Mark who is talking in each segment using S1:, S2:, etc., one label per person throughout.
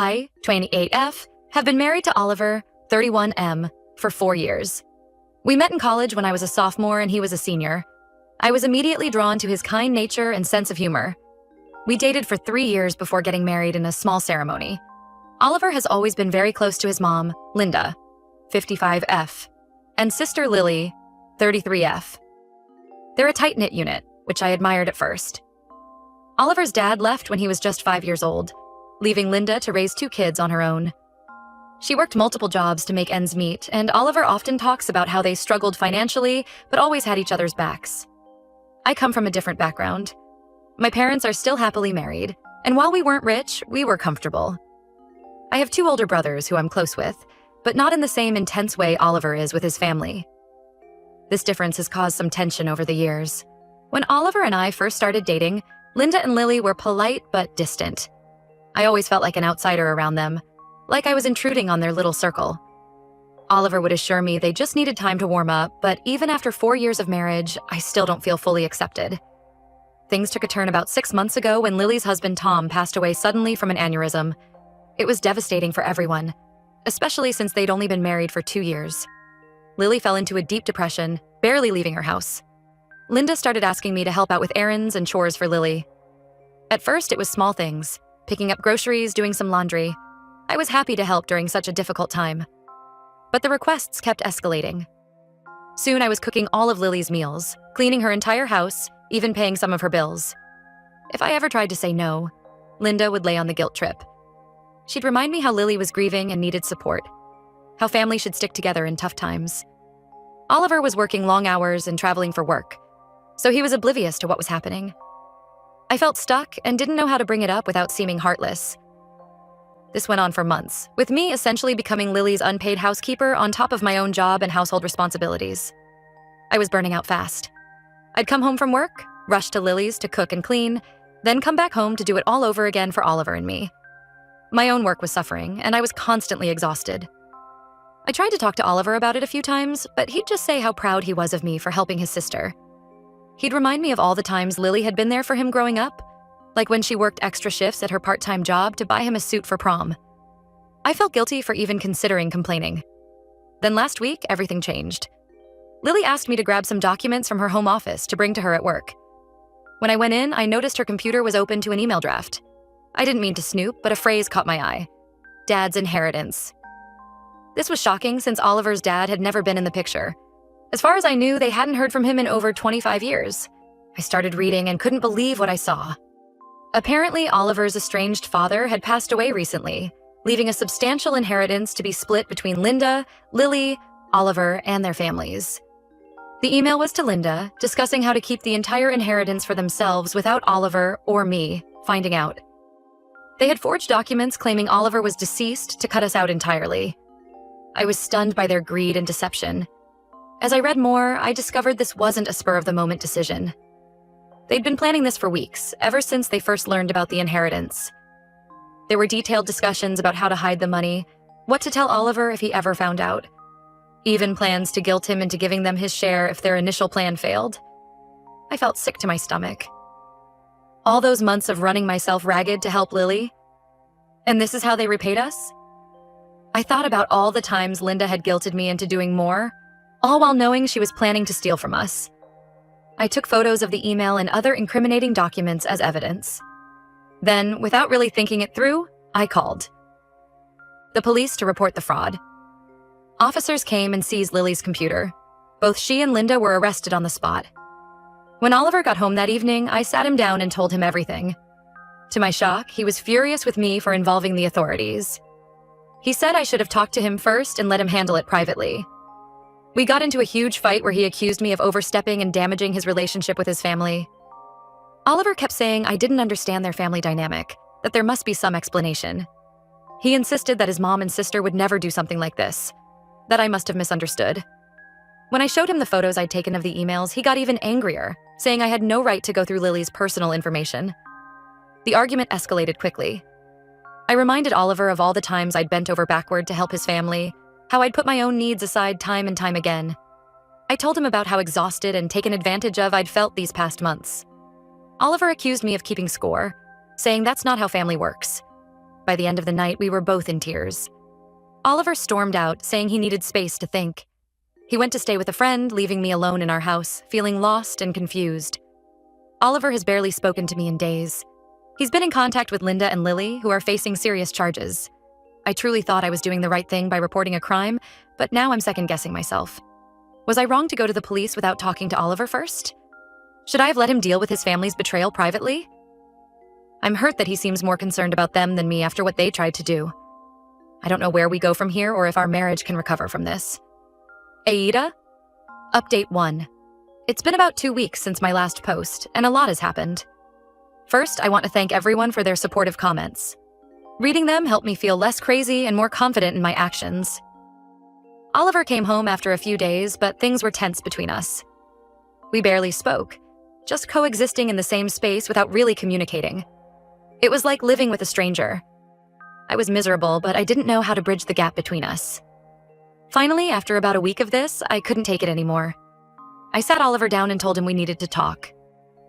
S1: I, 28F, have been married to Oliver, 31M, for 4 years. We met in college when I was a sophomore and he was a senior. I was immediately drawn to his kind nature and sense of humor. We dated for 3 years before getting married in a small ceremony. Oliver has always been very close to his mom, Linda, 55F, and sister Lily, 33F. They're a tight-knit unit, which I admired at first. Oliver's dad left when he was just 5 years old, leaving Linda to raise 2 kids on her own. She worked multiple jobs to make ends meet, and Oliver often talks about how they struggled financially but always had each other's backs. I come from a different background. My parents are still happily married, and while we weren't rich, we were comfortable. I have 2 older brothers who I'm close with, but not in the same intense way Oliver is with his family. This difference has caused some tension over the years. When Oliver and I first started dating, Linda and Lily were polite but distant. I always felt like an outsider around them, like I was intruding on their little circle. Oliver would assure me they just needed time to warm up, but even after 4 years of marriage, I still don't feel fully accepted. Things took a turn about 6 months ago when Lily's husband Tom passed away suddenly from an aneurysm. It was devastating for everyone, especially since they'd only been married for 2 years. Lily fell into a deep depression, barely leaving her house. Linda started asking me to help out with errands and chores for Lily. At first, it was small things, picking up groceries, doing some laundry. I was happy to help during such a difficult time. But the requests kept escalating. Soon I was cooking all of Lily's meals, cleaning her entire house, even paying some of her bills. If I ever tried to say no, Linda would lay on the guilt trip. She'd remind me how Lily was grieving and needed support, how family should stick together in tough times. Oliver was working long hours and traveling for work, so he was oblivious to what was happening. I felt stuck and didn't know how to bring it up without seeming heartless. This went on for months, with me essentially becoming Lily's unpaid housekeeper on top of my own job and household responsibilities. I was burning out fast. I'd come home from work, rush to Lily's to cook and clean, then come back home to do it all over again for Oliver and me. My own work was suffering, and I was constantly exhausted. I tried to talk to Oliver about it a few times, but he'd just say how proud he was of me for helping his sister. He'd remind me of all the times Lily had been there for him growing up, like when she worked extra shifts at her part-time job to buy him a suit for prom. I felt guilty for even considering complaining. Then last week, everything changed. Lily asked me to grab some documents from her home office to bring to her at work. When I went in, I noticed her computer was open to an email draft. I didn't mean to snoop, but a phrase caught my eye: Dad's inheritance. This was shocking since Oliver's dad had never been in the picture. As far as I knew, they hadn't heard from him in over 25 years. I started reading and couldn't believe what I saw. Apparently, Oliver's estranged father had passed away recently, leaving a substantial inheritance to be split between Linda, Lily, Oliver, and their families. The email was to Linda, discussing how to keep the entire inheritance for themselves without Oliver or me finding out. They had forged documents claiming Oliver was deceased to cut us out entirely. I was stunned by their greed and deception. As I read more, I discovered this wasn't a spur-of-the-moment decision. They'd been planning this for weeks, ever since they first learned about the inheritance. There were detailed discussions about how to hide the money, what to tell Oliver if he ever found out, even plans to guilt him into giving them his share if their initial plan failed. I felt sick to my stomach. All those months of running myself ragged to help Lily, and this is how they repaid us? I thought about all the times Linda had guilted me into doing more, all while knowing she was planning to steal from us. I took photos of the email and other incriminating documents as evidence. Then, without really thinking it through, I called the police to report the fraud. Officers came and seized Lily's computer. Both she and Linda were arrested on the spot. When Oliver got home that evening, I sat him down and told him everything. To my shock, he was furious with me for involving the authorities. He said I should have talked to him first and let him handle it privately. We got into a huge fight where he accused me of overstepping and damaging his relationship with his family. Oliver kept saying I didn't understand their family dynamic, that there must be some explanation. He insisted that his mom and sister would never do something like this, that I must have misunderstood. When I showed him the photos I'd taken of the emails, he got even angrier, saying I had no right to go through Lily's personal information. The argument escalated quickly. I reminded Oliver of all the times I'd bent over backward to help his family, how I'd put my own needs aside time and time again. I told him about how exhausted and taken advantage of I'd felt these past months. Oliver accused me of keeping score, saying that's not how family works. by the end of the night, we were both in tears. Oliver stormed out, saying he needed space to think. He went to stay with a friend, leaving me alone in our house, feeling lost and confused. Oliver has barely spoken to me in days. He's been in contact with Linda and Lily, who are facing serious charges. I truly thought I was doing the right thing by reporting a crime, but now I'm second-guessing myself. Was I wrong to go to the police without talking to Oliver first? Should I have let him deal with his family's betrayal privately? I'm hurt that he seems more concerned about them than me after what they tried to do. I don't know where we go from here or if our marriage can recover from this. Aida? Update 1. It's been about 2 weeks since my last post, and a lot has happened. First, I want to thank everyone for their supportive comments. Reading them helped me feel less crazy and more confident in my actions. Oliver came home after a few days, but things were tense between us. We barely spoke, just coexisting in the same space without really communicating. It was like living with a stranger. I was miserable, but I didn't know how to bridge the gap between us. Finally, after about a week of this, I couldn't take it anymore. I sat Oliver down and told him we needed to talk.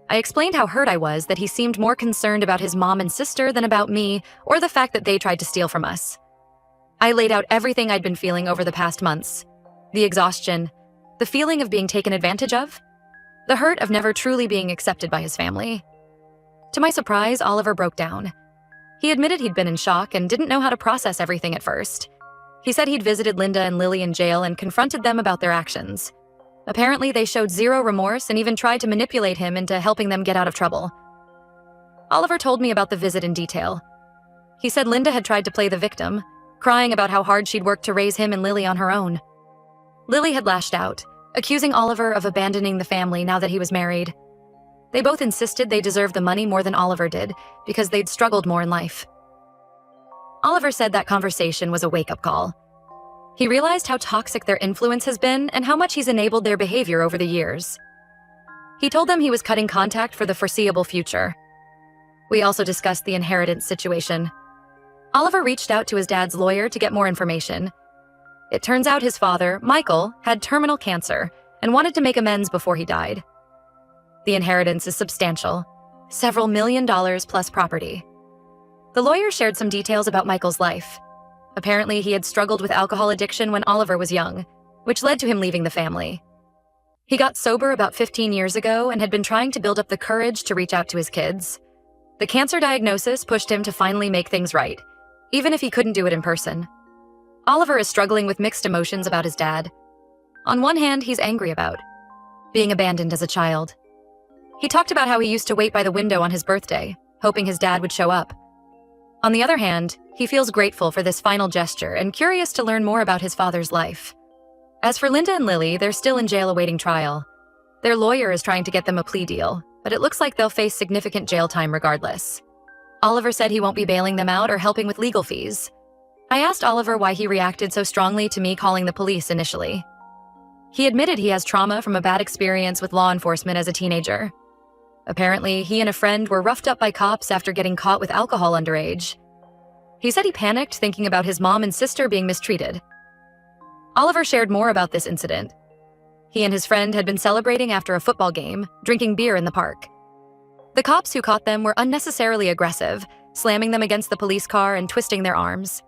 S1: I explained how hurt I was that he seemed more concerned about his mom and sister than about me or the fact that they tried to steal from us. I laid out everything I'd been feeling over the past months. The exhaustion, the feeling of being taken advantage of, the hurt of never truly being accepted by his family. To my surprise, Oliver broke down. He admitted he'd been in shock and didn't know how to process everything at first. He said he'd visited Linda and Lily in jail and confronted them about their actions. Apparently, they showed zero remorse and even tried to manipulate him into helping them get out of trouble. Oliver told me about the visit in detail. He said Linda had tried to play the victim, crying about how hard she'd worked to raise him and Lily on her own. Lily had lashed out, accusing Oliver of abandoning the family now that he was married. They both insisted they deserved the money more than Oliver did because they'd struggled more in life. Oliver said that conversation was a wake-up call. He realized how toxic their influence has been and how much he's enabled their behavior over the years. He told them he was cutting contact for the foreseeable future. We also discussed the inheritance situation. Oliver reached out to his dad's lawyer to get more information. It turns out his father, Michael, had terminal cancer and wanted to make amends before he died. The inheritance is substantial, several $1 million plus property. The lawyer shared some details about Michael's life. Apparently, he had struggled with alcohol addiction when Oliver was young, which led to him leaving the family. He got sober about 15 years ago and had been trying to build up the courage to reach out to his kids. The cancer diagnosis pushed him to finally make things right, even if he couldn't do it in person. Oliver is struggling with mixed emotions about his dad. On one hand, he's angry about being abandoned as a child. He talked about how he used to wait by the window on his birthday, hoping his dad would show up. On the other hand, he feels grateful for this final gesture and curious to learn more about his father's life. As for Linda and Lily, they're still in jail awaiting trial. Their lawyer is trying to get them a plea deal, but it looks like they'll face significant jail time regardless. Oliver said he won't be bailing them out or helping with legal fees. I asked Oliver why he reacted so strongly to me calling the police initially. He admitted he has trauma from a bad experience with law enforcement as a teenager. Apparently, he and a friend were roughed up by cops after getting caught with alcohol underage. He said he panicked thinking about his mom and sister being mistreated. Oliver shared more about this incident. He and his friend had been celebrating after a football game, drinking beer in the park. The cops who caught them were unnecessarily aggressive, slamming them against the police car and twisting their arms.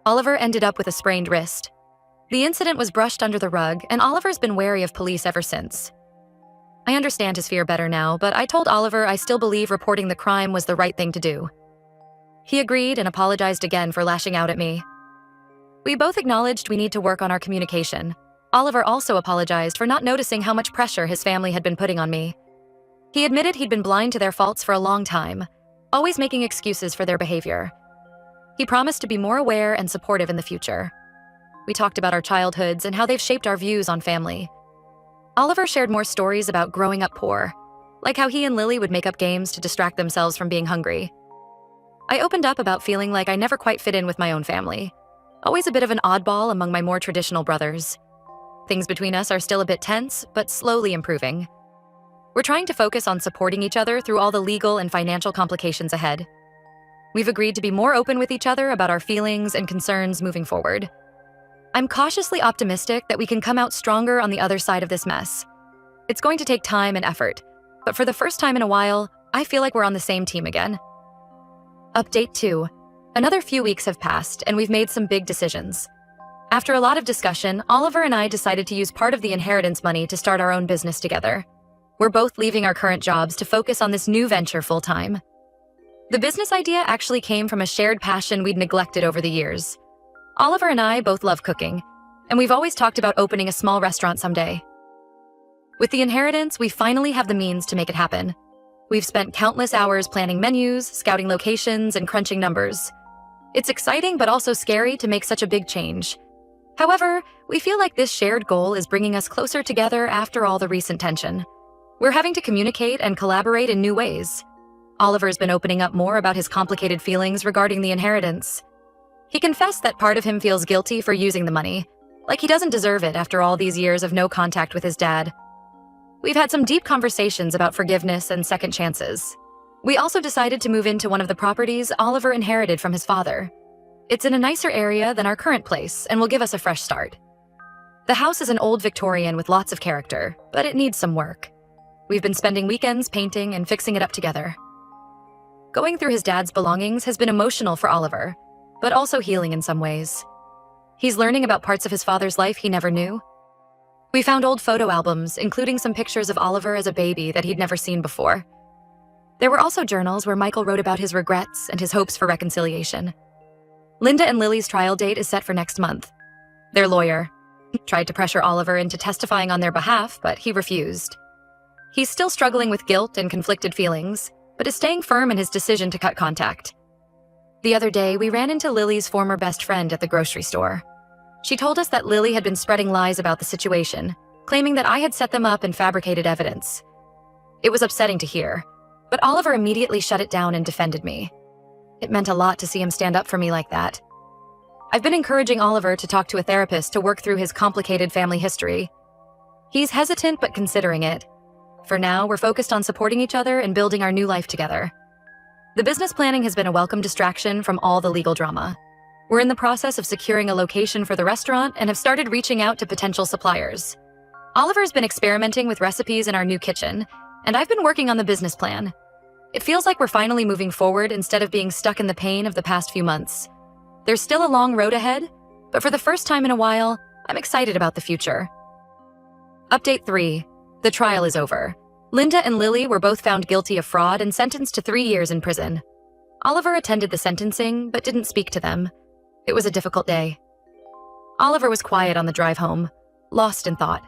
S1: Oliver ended up with a sprained wrist. The incident was brushed under the rug, and Oliver's been wary of police ever since. I understand his fear better now, but I told Oliver I still believe reporting the crime was the right thing to do. He agreed and apologized again for lashing out at me. We both acknowledged we need to work on our communication. Oliver also apologized for not noticing how much pressure his family had been putting on me. He admitted he'd been blind to their faults for a long time, always making excuses for their behavior. He promised to be more aware and supportive in the future. We talked about our childhoods and how they've shaped our views on family. Oliver shared more stories about growing up poor, like how he and Lily would make up games to distract themselves from being hungry. I opened up about feeling like I never quite fit in with my own family, always a bit of an oddball among my more traditional brothers. Things between us are still a bit tense, but slowly improving. We're trying to focus on supporting each other through all the legal and financial complications ahead. We've agreed to be more open with each other about our feelings and concerns moving forward. I'm cautiously optimistic that we can come out stronger on the other side of this mess. It's going to take time and effort, but for the first time in a while, I feel like we're on the same team again. Update 2. Another few weeks have passed, and we've made some big decisions. After a lot of discussion, Oliver and I decided to use part of the inheritance money to start our own business together. We're both leaving our current jobs to focus on this new venture full-time. The business idea actually came from a shared passion we'd neglected over the years. Oliver and I both love cooking, and we've always talked about opening a small restaurant someday. With the inheritance, we finally have the means to make it happen. We've spent countless hours planning menus, scouting locations, and crunching numbers. It's exciting but also scary to make such a big change. However, we feel like this shared goal is bringing us closer together after all the recent tension. We're having to communicate and collaborate in new ways. Oliver's been opening up more about his complicated feelings regarding the inheritance. He confessed that part of him feels guilty for using the money, like he doesn't deserve it after all these years of no contact with his dad. We've had some deep conversations about forgiveness and second chances. We also decided to move into one of the properties Oliver inherited from his father. It's in a nicer area than our current place and will give us a fresh start. The house is an old Victorian with lots of character, but it needs some work. We've been spending weekends painting and fixing it up together. Going through his dad's belongings has been emotional for Oliver, but also healing in some ways. He's learning about parts of his father's life he never knew. We found old photo albums, including some pictures of Oliver as a baby that he'd never seen before. There were also journals where Michael wrote about his regrets and his hopes for reconciliation. Linda and Lily's trial date is set for next month. Their lawyer tried to pressure Oliver into testifying on their behalf, but he refused. He's still struggling with guilt and conflicted feelings, but is staying firm in his decision to cut contact. The other day, we ran into Lily's former best friend at the grocery store. She told us that Lily had been spreading lies about the situation, claiming that I had set them up and fabricated evidence. It was upsetting to hear, but Oliver immediately shut it down and defended me. It meant a lot to see him stand up for me like that. I've been encouraging Oliver to talk to a therapist to work through his complicated family history. He's hesitant but considering it. For now, we're focused on supporting each other and building our new life together. The business planning has been a welcome distraction from all the legal drama. We're in the process of securing a location for the restaurant and have started reaching out to potential suppliers. Oliver's been experimenting with recipes in our new kitchen, and I've been working on the business plan. It feels like we're finally moving forward instead of being stuck in the pain of the past few months. There's still a long road ahead, but for the first time in a while, I'm excited about the future. Update 3. The trial is over. Linda and Lily were both found guilty of fraud and sentenced to 3 years in prison. Oliver attended the sentencing, but didn't speak to them. It was a difficult day. Oliver was quiet on the drive home, lost in thought.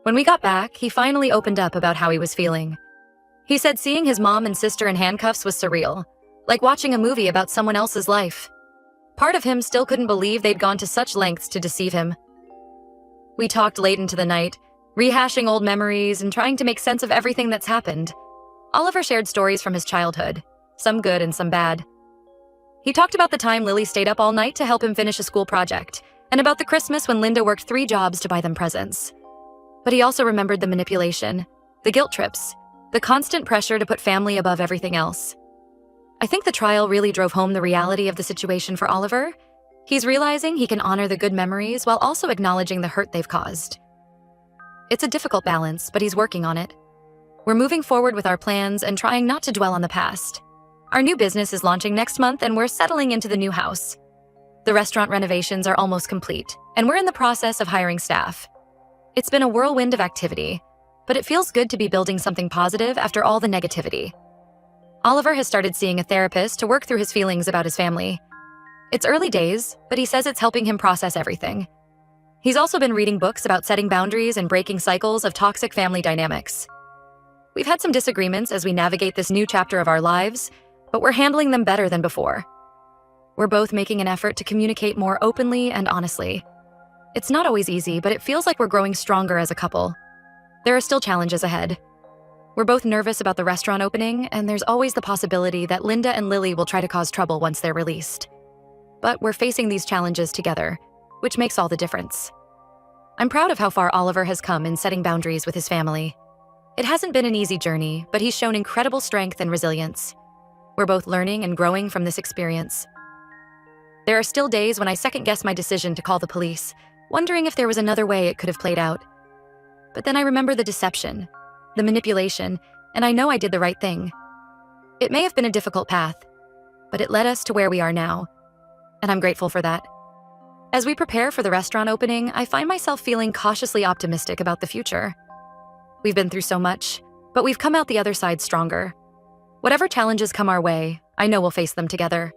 S1: When we got back, he finally opened up about how he was feeling. He said seeing his mom and sister in handcuffs was surreal, like watching a movie about someone else's life. Part of him still couldn't believe they'd gone to such lengths to deceive him. We talked late into the night, rehashing old memories and trying to make sense of everything that's happened. Oliver shared stories from his childhood, some good and some bad. He talked about the time Lily stayed up all night to help him finish a school project, and about the Christmas when Linda worked 3 jobs to buy them presents. But he also remembered the manipulation, the guilt trips, the constant pressure to put family above everything else. I think the trial really drove home the reality of the situation for Oliver. He's realizing he can honor the good memories while also acknowledging the hurt they've caused. It's a difficult balance, but he's working on it. We're moving forward with our plans and trying not to dwell on the past. Our new business is launching next month and we're settling into the new house. The restaurant renovations are almost complete, and we're in the process of hiring staff. It's been a whirlwind of activity, but it feels good to be building something positive after all the negativity. Oliver has started seeing a therapist to work through his feelings about his family. It's early days, but he says it's helping him process everything. He's also been reading books about setting boundaries and breaking cycles of toxic family dynamics. We've had some disagreements as we navigate this new chapter of our lives, but we're handling them better than before. We're both making an effort to communicate more openly and honestly. It's not always easy, but it feels like we're growing stronger as a couple. There are still challenges ahead. We're both nervous about the restaurant opening, and there's always the possibility that Linda and Lily will try to cause trouble once they're released. But we're facing these challenges together, which makes all the difference. I'm proud of how far Oliver has come in setting boundaries with his family. It hasn't been an easy journey, but he's shown incredible strength and resilience. We're both learning and growing from this experience. There are still days when I second-guess my decision to call the police, wondering if there was another way it could have played out. But then I remember the deception, the manipulation, and I know I did the right thing. It may have been a difficult path, but it led us to where we are now, and I'm grateful for that. As we prepare for the restaurant opening, I find myself feeling cautiously optimistic about the future. We've been through so much, but we've come out the other side stronger. Whatever challenges come our way, I know we'll face them together.